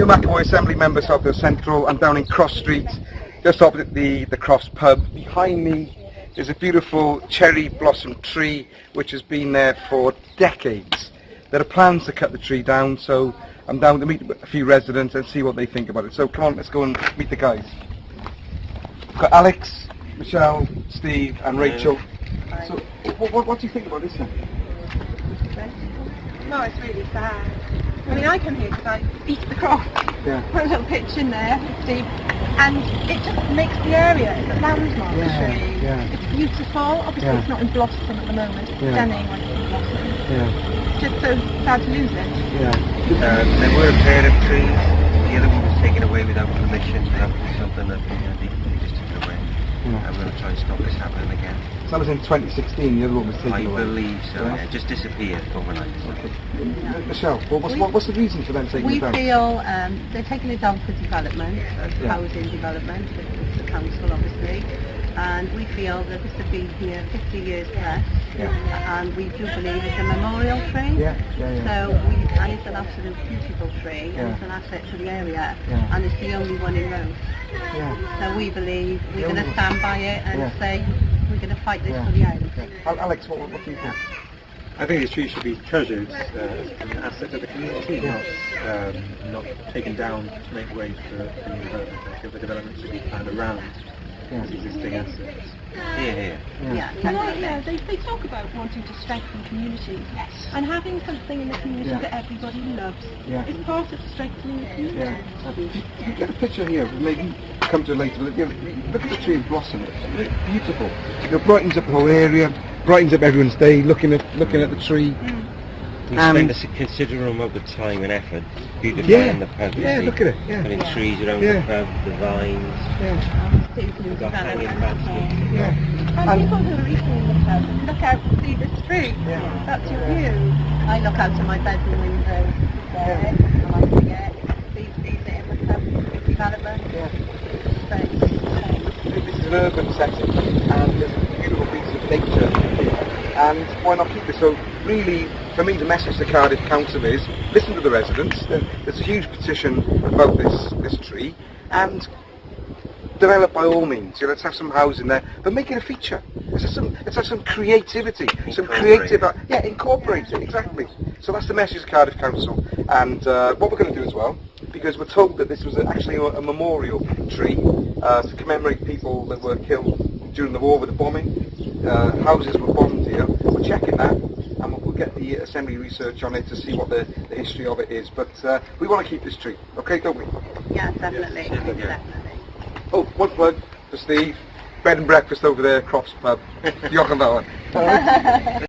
New McAvoy Assembly member, South Wales Central. I'm down in Cross Street, just opposite the Crofts pub. Behind me is a beautiful cherry blossom tree which has been there for decades. There are plans to cut the tree down, so I'm down to meet a few residents and see what they think about it. So come on, let's go and meet the guys. We've got Alex, Michelle, Steve and Rachel. So what do you think about this then? No, it's really sad. I mean, I come here because I eat the croft. Yeah. Put a little pitch in there, Steve, and it just makes the area. It's a landmark tree. Yeah. It's beautiful. Obviously, it's not in blossom at the moment. It's stunning when it's in blossom. Yeah. It's just so sad to lose it. Yeah. There were a pair of trees. The other one was taken away without permission. So that was something that they just took it away. Yeah. I'm going to try and stop this happening again. So that was in 2016, the other one was taken I away. believe so, yeah. It just disappeared overnight. Okay. Michelle, what's the reason for them taking it down? We feel they're taking it down for development, housing development, with the council obviously, and we feel that this has been here 50 years plus, and we do believe it's a memorial tree, so and it's an absolute beautiful tree, and it's an asset to the area, and it's the only one in Rose. So we believe we're going to stand by it and say we're going to fight this to the end. Alex, what do you think? I think this tree should be treasured as an asset of the community, not taken down to make way for new development. I feel the development should be planned around existing assets. They talk about wanting to strengthen communities, and having something in the community that everybody loves is part of strengthening the community. You get a picture here, maybe come to later. Look at the tree in blossom. It's beautiful. It brightens up the whole area, brightens up everyone's day. Looking at the tree. We spend a considerable amount of time and effort beautifying the pub. Look at it. Putting trees around the pub, the vines. We've got hanging baskets. And people who are eating in the pub look out to see this tree. That's your view. I look out to my bedroom window there, and I forget these in the pub development. This is an urban setting, and there's a beautiful piece of nature here. And why not keep it? So really, for me, the message to Cardiff Council is listen to the residents. There's a huge petition about this tree, and develop by all means. Let's have some housing there, but make it a feature. Let's have some creativity, some creative. Incorporate it exactly. So that's the message to Cardiff Council, and what we're going to do as well, because we're told that this was actually a memorial tree to commemorate people that were killed during the war with the bombing. Houses were bombed here. We're checking that, and we'll get the Assembly research on it to see what the history of it is. But we want to keep this tree, okay, don't we? Yeah, definitely. Definitely. Oh, one plug for Steve. Bed and breakfast over there, Crofts pub. Diolch yn fawr.